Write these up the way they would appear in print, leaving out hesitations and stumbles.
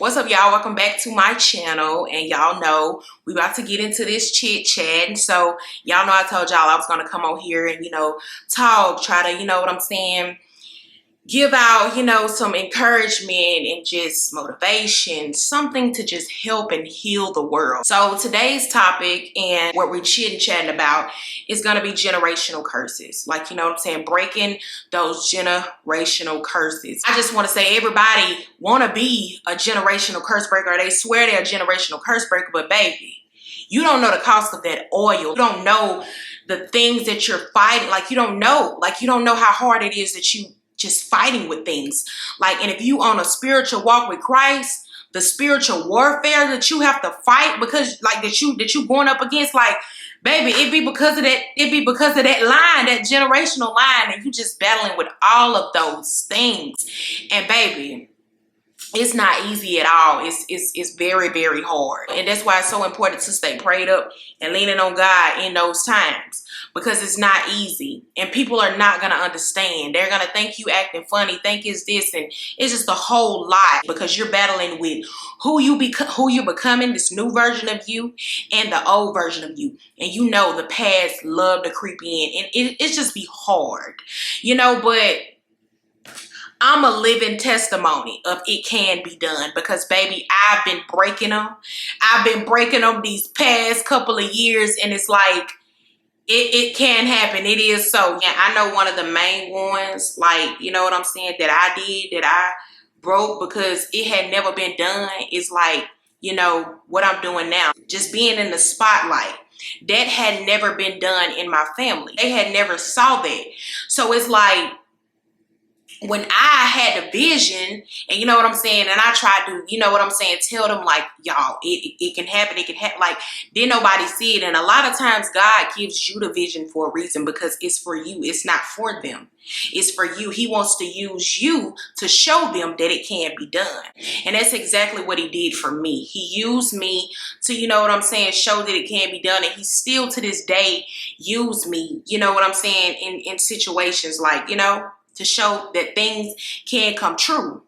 What's up, y'all? Welcome back to my channel. And y'all know we about to get into this chit chat. And so y'all know I told y'all I was gonna come on here and talk, try to, what I'm saying, give out, some encouragement and just motivation, something to just help and heal the world. So today's topic and what we're chatting about is going to be generational curses. Like, what I'm saying, breaking those generational curses. I just want to say everybody want to be a generational curse breaker. They swear they're a generational curse breaker, but baby, you don't know the cost of that oil. You don't know the things that you're fighting. Like, you don't know how hard it is that you just fighting with things. Like, and if you on a spiritual walk with Christ, the spiritual warfare that you have to fight because like that you going up against, like, baby, it be because of that line, that generational line, and you just battling with all of those things. And baby, it's not easy at all. It's very, very hard. And that's why it's so important to stay prayed up and leaning on God in those times, because it's not easy and people are not going to understand. They're going to think you acting funny, think it's this, and it's just a whole lot because you're battling with who you're becoming, this new version of you and the old version of you. And the past love to creep in, and it's just be hard, but I'm a living testimony of it can be done, because baby, I've been breaking them. I've been breaking them these past couple of years, and it's like, it can happen. It is so. Yeah, I know one of the main ones, like, what I'm saying, that I broke because it had never been done is like, what I'm doing now. Just being in the spotlight. That had never been done in my family. They had never saw that. So it's like, when I had the vision, and you know what I'm saying, and I tried to, tell them, like, y'all, it can happen, like, didn't nobody see it. And a lot of times God gives you the vision for a reason, because it's for you. It's not for them. It's for you. He wants to use you to show them that it can be done. And that's exactly what he did for me. He used me to, show that it can be done. And he still to this day use me, in situations like, to show that things can come true.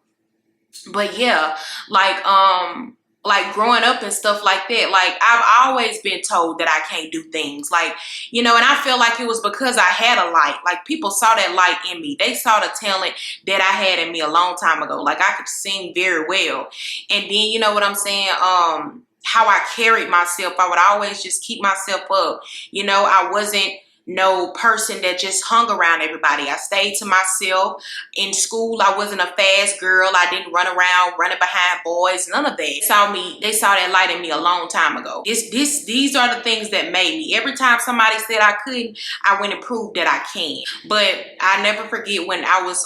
But yeah, like growing up and stuff like that, like I've always been told that I can't do things, like, and I feel like it was because I had a light. Like, people saw that light in me. They saw the talent that I had in me a long time ago. Like, I could sing very well. And then, how I carried myself, I would always just keep myself up. I wasn't no person that just hung around everybody. I stayed to myself. In school, I wasn't a fast girl. I didn't run around running behind boys, none of that. They saw that light in me a long time ago. These are the things that made me. Every time somebody said I couldn't, I went and proved that I can. But I never forget when I was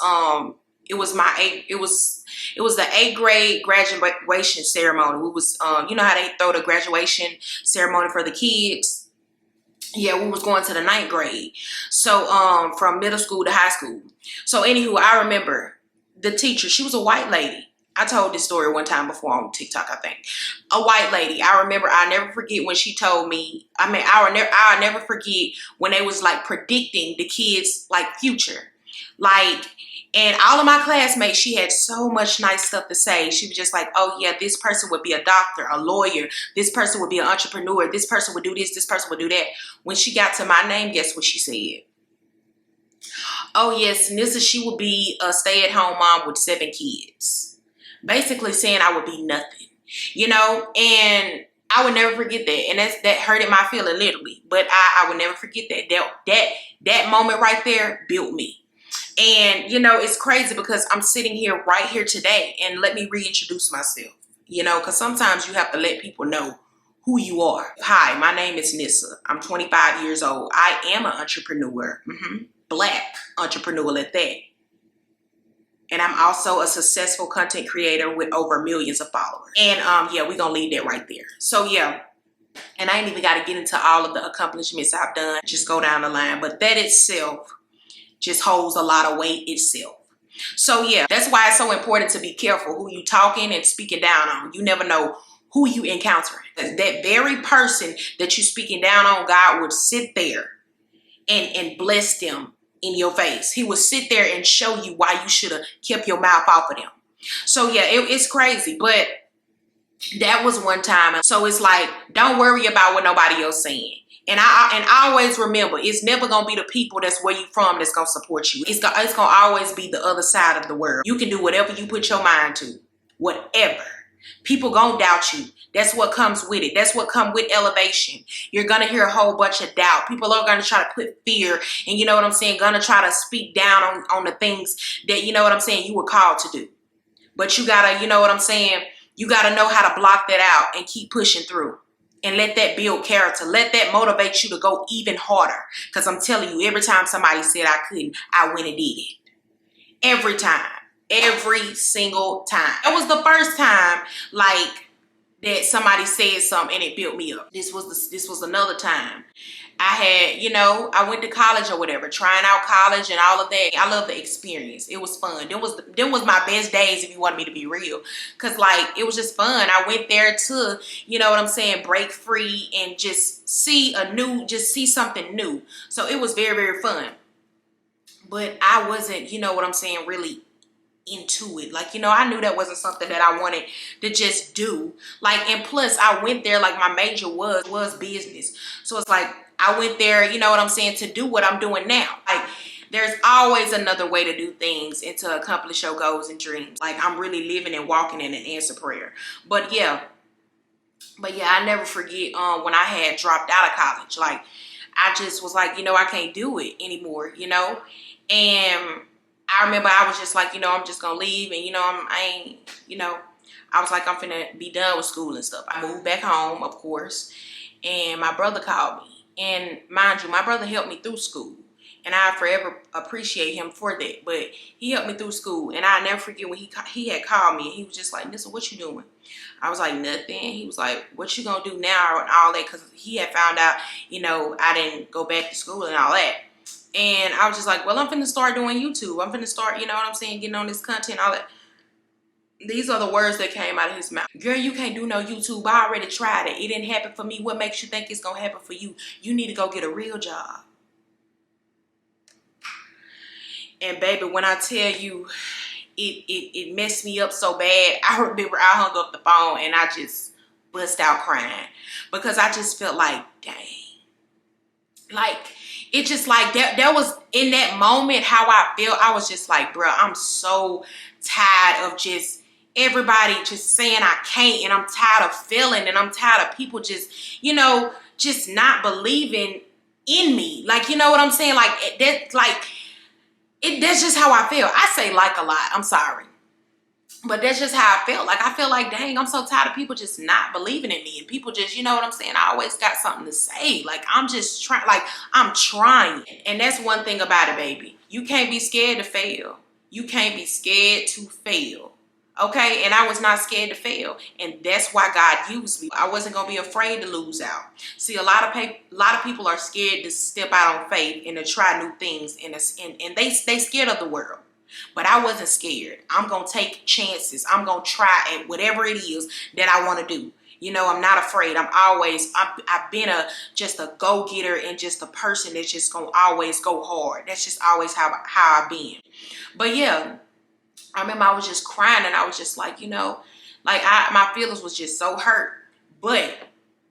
it was the 8th grade graduation ceremony. We was how they throw the graduation ceremony for the kids. Yeah, we was going to the 9th grade. So from middle school to high school. So anywho, I remember the teacher, she was a white lady. I told this story one time before on TikTok, I think. A white lady. I remember, I'll never forget when she told me, I'll never forget when they was like predicting the kids' like future. Like, and all of my classmates, she had so much nice stuff to say. She was just like, oh yeah, this person would be a doctor, a lawyer. This person would be an entrepreneur. This person would do this. This person would do that. When she got to my name, guess what she said? Oh yes, Nyissa, she would be a stay-at-home mom with 7 kids. Basically saying I would be nothing, and I would never forget that. And that hurted my feeling literally. But I would never forget that. That moment right there built me. And, it's crazy because I'm sitting here right here today, and let me reintroduce myself, because sometimes you have to let people know who you are. Hi, my name is Nyissa. I'm 25 years old. I am an entrepreneur, Black entrepreneur at that. And I'm also a successful content creator with over millions of followers. And yeah, we're going to leave that right there. So yeah, and I ain't even got to get into all of the accomplishments I've done. Just go down the line. But that itself just holds a lot of weight itself. So yeah, that's why it's so important to be careful who you talking and speaking down on. You never know who you encountering. That very person that you speaking down on, God would sit there and bless them in your face. He would sit there and show you why you should have kept your mouth off of them. So yeah, it's crazy. But That was one time. So it's like, don't worry about what nobody else saying. And I always remember, it's never gonna be the people that's where you from that's gonna support you. It's gonna always be the other side of the world. You can do whatever you put your mind to, whatever. People gonna doubt you. That's what comes with it. That's what comes with elevation. You're gonna hear a whole bunch of doubt. People are gonna try to put fear, and you know what I'm saying, gonna try to speak down on the things that, you know what I'm saying, you were called to do. But you gotta, you know what I'm saying, you gotta know how to block that out and keep pushing through. And let that build character. Let that motivate you to go even harder. Because I'm telling you, every time somebody said I couldn't, I went and did it. Every time. Every single time. That was the first time, like, that somebody said something and it built me up. This was another time. I had, you know, I went to college or whatever, trying out college and all of that. I love the experience. It was fun. Them was my best days, if you want me to be real. Cause like, it was just fun. I went there to, you know what I'm saying, break free and just see something new. So it was very, very fun. But I wasn't, you know what I'm saying, really into it. Like, you know, I knew that wasn't something that I wanted to just do. Like, and plus I went there, like, my major was business. So it's like, I went there, you know what I'm saying, to do what I'm doing now. Like, there's always another way to do things and to accomplish your goals and dreams. Like, I'm really living and walking in an answer prayer. But yeah, I never forget when I had dropped out of college. Like, I just was like, you know, I can't do it anymore, you know? And I remember I was just like, you know, I'm just gonna leave, and you know, I ain't, you know, I was like, I'm finna be done with school and stuff. I moved back home, of course, and my brother called me. And mind you, my brother helped me through school, and I forever appreciate him for that. But he helped me through school, and I never forget when he had called me, and he was just like, Nyissa, what you doing? I was like, nothing. He was like, what you gonna do now and all that? Because he had found out, you know, I didn't go back to school and all that. And I was just like, well, I'm finna start doing YouTube. I'm finna start, you know what I'm saying, getting on this content, all that. These are the words that came out of his mouth. Girl, you can't do no YouTube. I already tried it. It didn't happen for me. What makes you think it's gonna happen for you? You need to go get a real job. And baby, when I tell you, it messed me up so bad. I remember I hung up the phone and I just bust out crying. Because I just felt like, dang. Like, it just like, that was in that moment how I felt. I was just like, bro, I'm so tired of just everybody just saying I can't, and I'm tired of failing, and I'm tired of people just, you know, just not believing in me. Like, you know what I'm saying? Like, that's just how I feel. I say like a lot. I'm sorry. But that's just how I felt. Like, I feel like, dang, I'm so tired of people just not believing in me. And people just, you know what I'm saying? I always got something to say. Like, I'm just trying, like, I'm trying. And that's one thing about it, baby. You can't be scared to fail. You can't be scared to fail. Okay? And I was not scared to fail. And that's why God used me. I wasn't going to be afraid to lose out. See, a lot of people are scared to step out on faith and to try new things. And they scared of the world. But I wasn't scared. I'm going to take chances. I'm going to try at whatever it is that I want to do. You know, I'm not afraid. I've been just a go-getter and just a person that's just going to always go hard. That's just always how I've been. But yeah, I remember I was just crying and I was just like, you know, like my feelings was just so hurt. But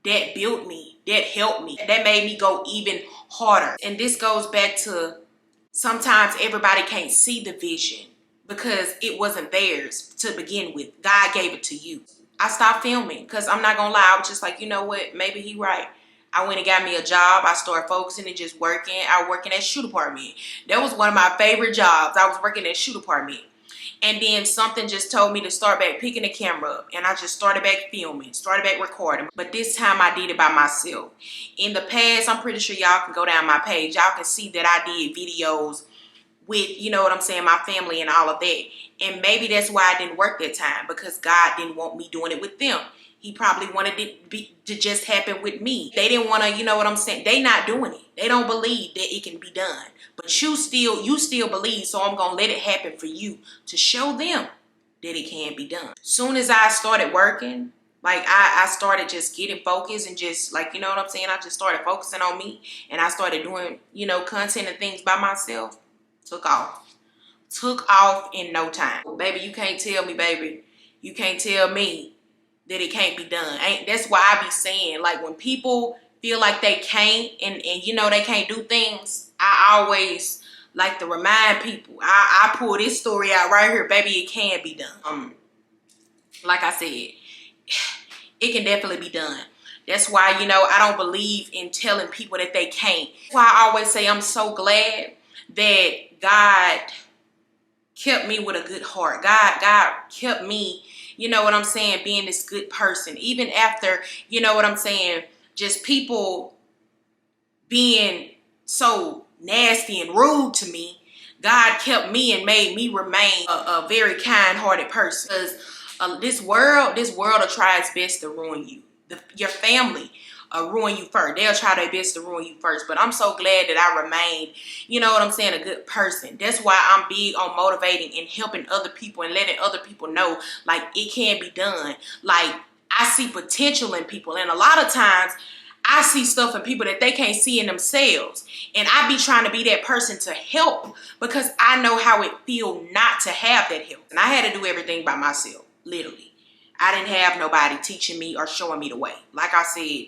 that built me. That helped me. That made me go even harder. And this goes back to, sometimes everybody can't see the vision because it wasn't theirs to begin with. God gave it to you. I stopped filming because I'm not going to lie. I was just like, you know what? Maybe he right. I went and got me a job. I started focusing and just working. I was working at shoe department. That was one of my favorite jobs. I was working at shoe department. And then something just told me to start back picking the camera up. And I just started back filming, started back recording. But this time I did it by myself. In the past, I'm pretty sure y'all can go down my page. Y'all can see that I did videos with, you know what I'm saying, my family and all of that. And maybe that's why it didn't work that time, because God didn't want me doing it with them. He probably wanted it to just happen with me. They didn't want to, you know what I'm saying? They not doing it. They don't believe that it can be done. But you still believe, so I'm going to let it happen for you to show them that it can be done. Soon as I started working, like I started just getting focused and just like, you know what I'm saying? I just started focusing on me and I started doing, you know, content and things by myself. Took off in no time. Baby, you can't tell me, baby. You can't tell me that it can't be done. That's why I be saying, like, when people feel like they can't and you know they can't do things, I always like to remind people. I pull this story out right here, baby. It can be done. Like I said, it can definitely be done. That's why, you know, I don't believe in telling people that they can't. That's why I always say I'm so glad that God kept me with a good heart. God kept me, you know what I'm saying, being this good person. Even after, you know what I'm saying, just people being so nasty and rude to me, God kept me and made me remain a very kind-hearted person. Because this world will try its best to ruin you. Your family ruin you first. They'll try their best to ruin you first. But I'm so glad that I remained, you know what I'm saying, a good person. That's why I'm big on motivating and helping other people and letting other people know, like, it can be done. Like, I see potential in people. And a lot of times, I see stuff in people that they can't see in themselves. And I be trying to be that person to help because I know how it feels not to have that help. And I had to do everything by myself, literally. I didn't have nobody teaching me or showing me the way. Like I said,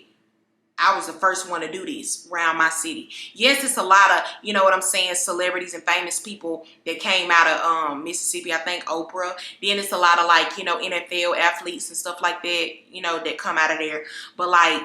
I was the first one to do this around my city. Yes, it's a lot of, you know what I'm saying, celebrities and famous people that came out of Mississippi. I think Oprah. Then it's a lot of, like, you know, NFL athletes and stuff like that, you know, that come out of there. But like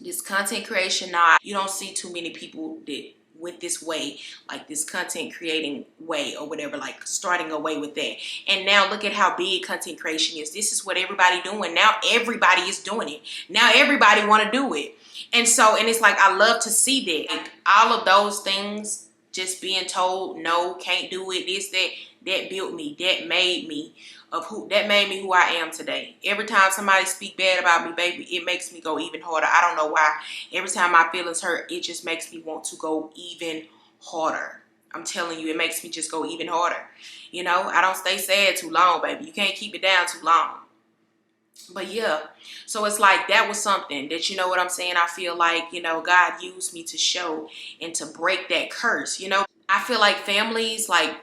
this content creation, nah, you don't see too many people that went this way, like this content creating way or whatever, like starting away with that. And now look at how big content creation is. This is what everybody doing. Now everybody is doing it. Now everybody want to do it. And so, and it's like, I love to see that. Like, all of those things, just being told, no, can't do it, this, that built me, that made me who I am today. Every time somebody speak bad about me, baby, it makes me go even harder. I don't know why. Every time my feelings hurt, it just makes me want to go even harder. I'm telling you, it makes me just go even harder. You know, I don't stay sad too long, baby. You can't keep it down too long. But yeah, so it's like that was something that, you know what I'm saying, I feel like, you know, God used me to show and to break that curse. You know, I feel like families, like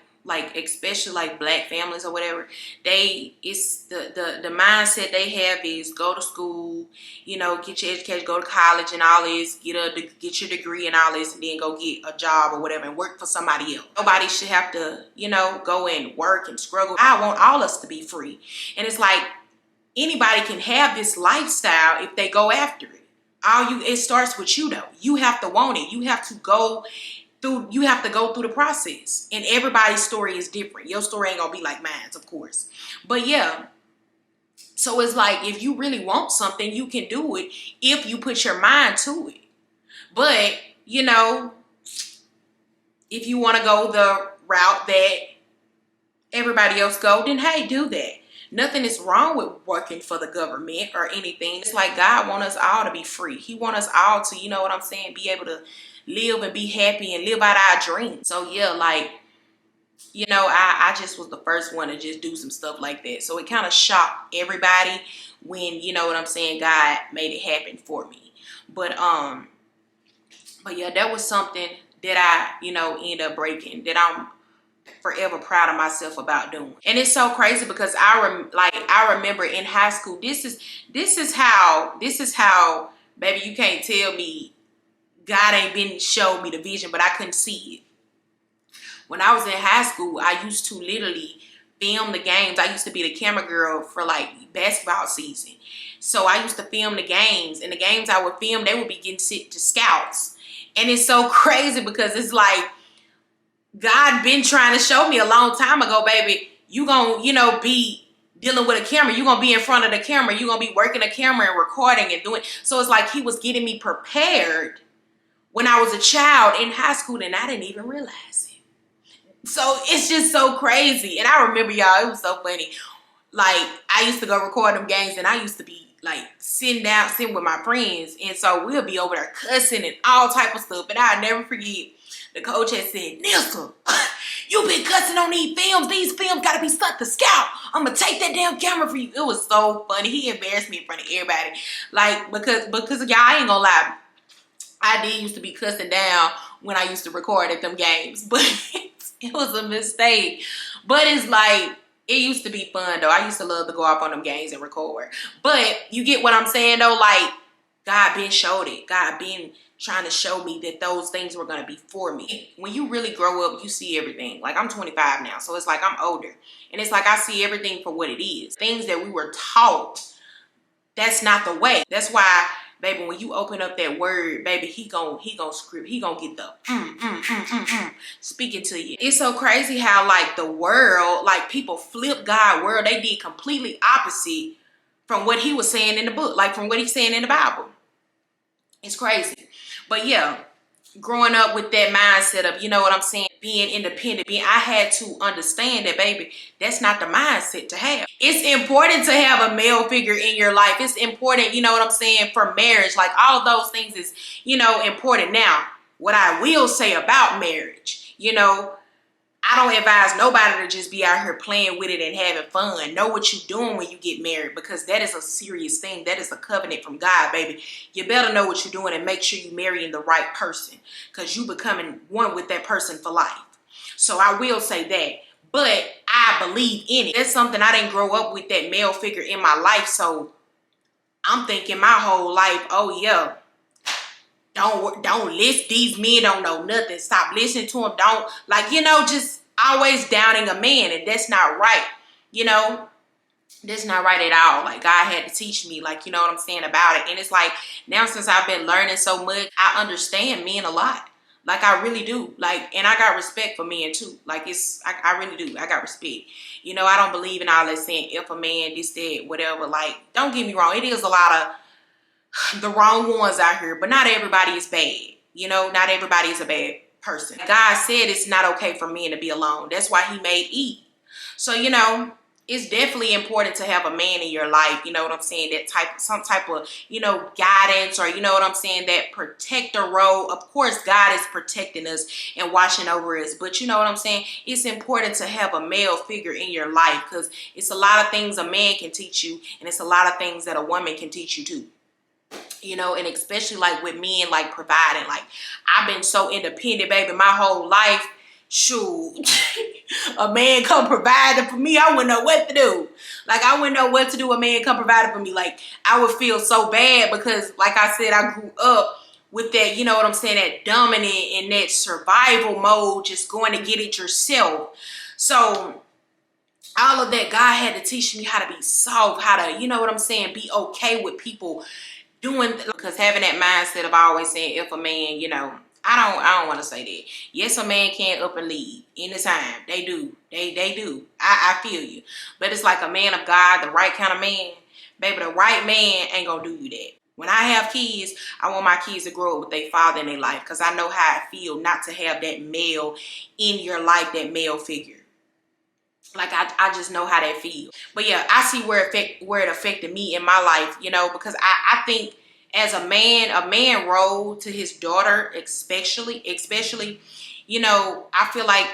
especially like black families or whatever, it's the mindset they have is go to school, you know, get your education, go to college and all this, get your degree and all this, and then go get a job or whatever and work for somebody else. Nobody should have to, you know, go and work and struggle. I want all us to be free. And it's like anybody can have this lifestyle if they go after it. It starts with you though. You have to want it. You have to go through the process. And everybody's story is different. Your story ain't gonna be like mine, of course. But yeah, so it's like if you really want something, you can do it if you put your mind to it. But, you know, if you want to go the route that everybody else go, then hey, do that. Nothing is wrong with working for the government or anything. It's like God wants us all to be free. He wants us all to, you know what I'm saying, be able to live and be happy and live out our dreams. So yeah, like, you know, I just was the first one to just do some stuff like that. So it kind of shocked everybody when, you know what I'm saying, God made it happen for me. But yeah, that was something that I, you know, ended up breaking, that I'm forever proud of myself about doing. And it's so crazy because I remember in high school, this is how, baby, you can't tell me God ain't been showed me the vision, but I couldn't see it. When I was in high school, I used to literally film the games. I used to be the camera girl for like basketball season. So I used to film the games, and the games I would film, they would be getting sent to scouts. And it's so crazy because it's like, God been trying to show me a long time ago, baby, you gonna, you know, be dealing with a camera. You're gonna be in front of the camera. You're gonna be working a camera and recording and doing. So it's like he was getting me prepared when I was a child in high school, and I didn't even realize it. So it's just so crazy. And I remember, y'all, it was so funny. Like, I used to go record them games, and I used to be like sitting with my friends. And so we'll be over there cussing and all type of stuff. And I'll never forget, the coach had said, Nyissa, you been cussing on these films. These films got to be sent to scout. I'm going to take that damn camera for you. It was so funny. He embarrassed me in front of everybody. Like, because y'all, I ain't going to lie. I did used to be cussing down when I used to record at them games. But it was a mistake. But it's like, It used to be fun though. I used to love to go up on them games and record. But you get what I'm saying though? Like, God been showed it. God been trying to show me that those things were going to be for me. When you really grow up, you see everything. Like, I'm 25 now, so it's like I'm older. And it's like I see everything for what it is. Things that we were taught, that's not the way. That's why, baby, when you open up that word, baby, he gon' script. He gon' get the speaking to you. It's so crazy how, like, the world, like, people flip God word. They did completely opposite from what he was saying in the book, like from what he's saying in the Bible. It's crazy. But yeah, growing up with that mindset of, you know what I'm saying, being independent, I had to understand that, baby, that's not the mindset to have. It's important to have a male figure in your life. It's important, you know what I'm saying, for marriage. Like, all of those things is, you know, important. Now, what I will say about marriage, you know, I don't advise nobody to just be out here playing with it and having fun. Know what you're doing when you get married, because that is a serious thing. That is a covenant from God, baby. You better know what you're doing and make sure you're marrying the right person, because you becoming one with that person for life. So I will say that. But I believe in it. That's something I didn't grow up with, that male figure in my life. So I'm thinking my whole life, oh yeah, don't listen. These men don't know nothing. Stop listening to them. Don't, like, you know, just always downing a man. And that's not right. You know, that's not right at all. Like, God had to teach me, like, you know what I'm saying, about it. And it's like, now since I've been learning so much, I understand men a lot. Like, I really do. Like, and I got respect for men too. Like, I really do. I got respect. You know, I don't believe in all that saying, if a man, this, that, whatever. Like, don't get me wrong. It is a lot of the wrong ones out here, but not everybody is bad. You know, not everybody is a bad person. God said it's not okay for men to be alone. That's why he made Eve. So, you know, it's definitely important to have a man in your life, you know what I'm saying, that some type of, you know, guidance, or, you know what I'm saying, that protector role. Of course, God is protecting us and watching over us, but you know what I'm saying, it's important to have a male figure in your life, because it's a lot of things a man can teach you, and it's a lot of things that a woman can teach you too. You know, and especially like with men, like providing. Like, I've been so independent, baby, my whole life. Shoot, a man come providing for me, I wouldn't know what to do. Like, I wouldn't know what to do. A man come providing for me. Like, I would feel so bad, because like I said, I grew up with that, you know what I'm saying, that dominant and that survival mode, just going to get it yourself. So all of that, God had to teach me how to be soft, how to, you know what I'm saying, be okay with people doing, because having that mindset of always saying, if a man, you know, I don't want to say that. Yes, a man can up and leave anytime. They do. They do. I feel you. But it's like a man of God, the right kind of man, baby, the right man ain't gonna do you that. When I have kids, I want my kids to grow up with their father in their life, because I know how it feels not to have that male in your life, that male figure. Like, I just know how that feels. But yeah, I see where it affected me in my life, you know, because I think as a man role to his daughter, especially, you know, I feel like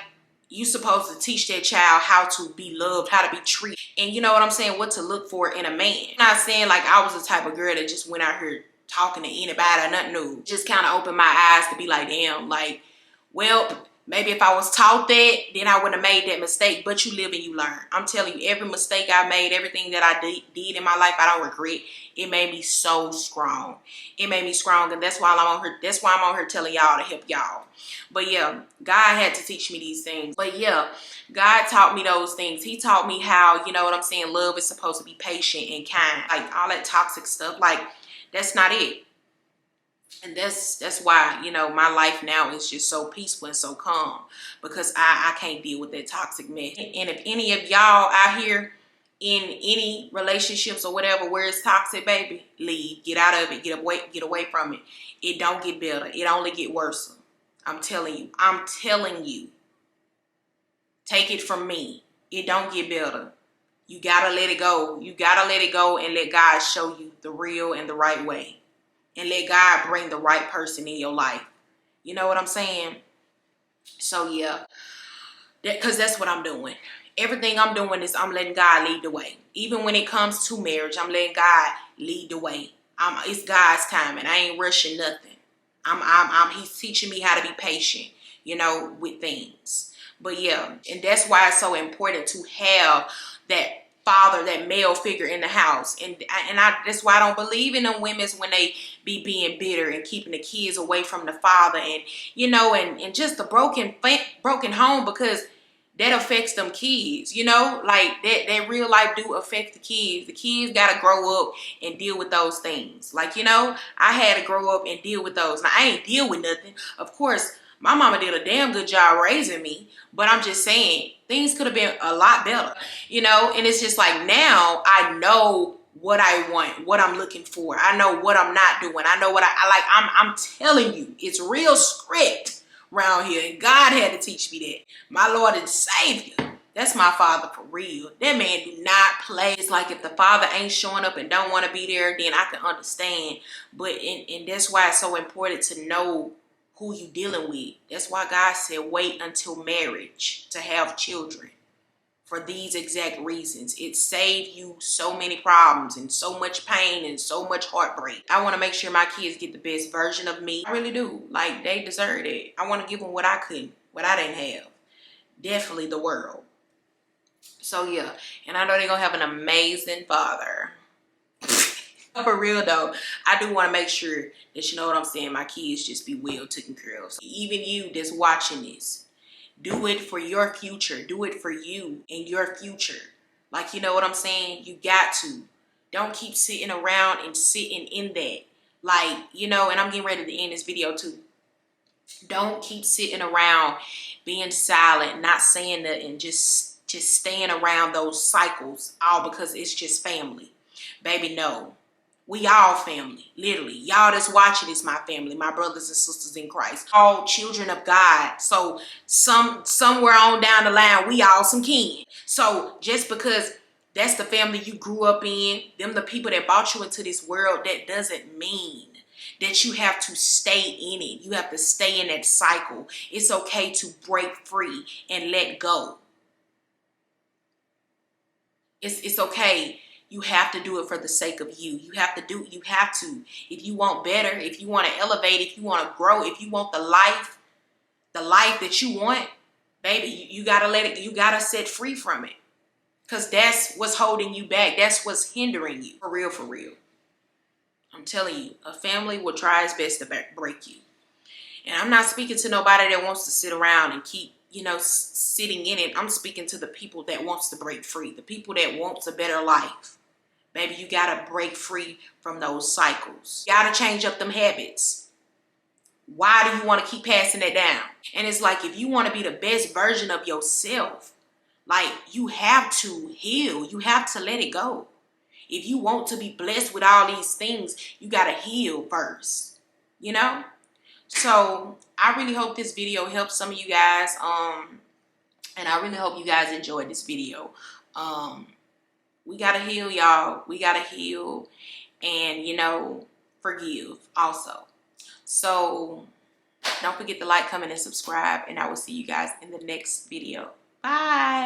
you supposed to teach that child how to be loved, how to be treated, and you know what I'm saying, what to look for in a man. I'm not saying like I was the type of girl that just went out here talking to anybody or nothing new. Just kind of opened my eyes to be like, damn, like, well, maybe if I was taught that, then I wouldn't have made that mistake. But you live and you learn. I'm telling you, every mistake I made, everything that I did in my life, I don't regret. It made me so strong. It made me strong, and that's why I'm on here. That's why I'm on here telling y'all to help y'all. But yeah, God had to teach me these things. But yeah, God taught me those things. He taught me how, you know what I'm saying, love is supposed to be patient and kind. Like, all that toxic stuff, like, that's not it. And that's why, you know, my life now is just so peaceful and so calm, because I can't deal with that toxic mess. And if any of y'all out here in any relationships or whatever where it's toxic, baby, leave. Get out of it. Get away from it. It don't get better. It only get worse. I'm telling you. I'm telling you. Take it from me. It don't get better. You gotta let it go. You gotta let it go and let God show you the real and the right way. And let God bring the right person in your life. You know what I'm saying? So yeah, because that's what I'm doing. Everything I'm doing is I'm letting God lead the way. Even when it comes to marriage, I'm letting God lead the way. It's God's time, and I ain't rushing nothing. He's teaching me how to be patient, you know, with things. But yeah, and that's why it's so important to have that father, that male figure in the house. And that's why I don't believe in them women's when they be being bitter and keeping the kids away from the father, and you know, and just the broken home, because that affects them kids, you know, like that real life do affect the kids. The kids gotta grow up and deal with those things. Like, you know, I had to grow up and deal with those. Now, I ain't deal with nothing. Of course, my mama did a damn good job raising me, but I'm just saying things could have been a lot better, you know. And it's just like, now I know what I want, what I'm looking for. I know what I'm not doing. I know what I like. I'm telling you, it's real script around here, and God had to teach me that. My Lord and Savior, that's my father for real. That man do not play. It's like, if the father ain't showing up and don't want to be there, then I can understand. But and that's why it's so important to know who you dealing with. That's why God said wait until marriage to have children, for these exact reasons. It saved you so many problems and so much pain and so much heartbreak. I want to make sure my kids get the best version of me. I really do. Like, they deserve it. I want to give them what I couldn't, what I didn't have. Definitely the world. So yeah, and I know they're gonna have an amazing father. For real though, I do want to make sure that, you know what I'm saying, my kids just be well taken care of. So even you that's watching this, do it for your future. Do it for you and your future. Like, you know what I'm saying? You got to. Don't keep sitting around and sitting in that. Like, you know, and I'm getting ready to end this video too. Don't keep sitting around being silent, not saying nothing, just staying around those cycles, all because it's just family. Baby, no. We all family, literally. Y'all that's watching is my family, my brothers and sisters in Christ. All children of God. So somewhere on down the line, we all some kin. So just because that's the family you grew up in, them the people that brought you into this world, that doesn't mean that you have to stay in it. You have to stay in that cycle. It's okay to break free and let go. It's okay. You have to do it for the sake of you. You have to. If you want better, if you want to elevate, if you want to grow, if you want the life that you want, baby, you got to let it, you got to set free from it. Because that's what's holding you back. That's what's hindering you. For real, for real. I'm telling you, a family will try its best to break you. And I'm not speaking to nobody that wants to sit around and keep, you know, sitting in it. I'm speaking to the people that wants to break free, the people that wants a better life. Baby, you got to break free from those cycles. You got to change up them habits. Why do you want to keep passing it down? And it's like, if you want to be the best version of yourself, like, you have to heal. You have to let it go. If you want to be blessed with all these things, you got to heal first, you know? So I really hope this video helps some of you guys. And I really hope you guys enjoyed this video. We got to heal, y'all. We got to heal and, you know, forgive also. So don't forget to like, comment, and subscribe. And I will see you guys in the next video. Bye.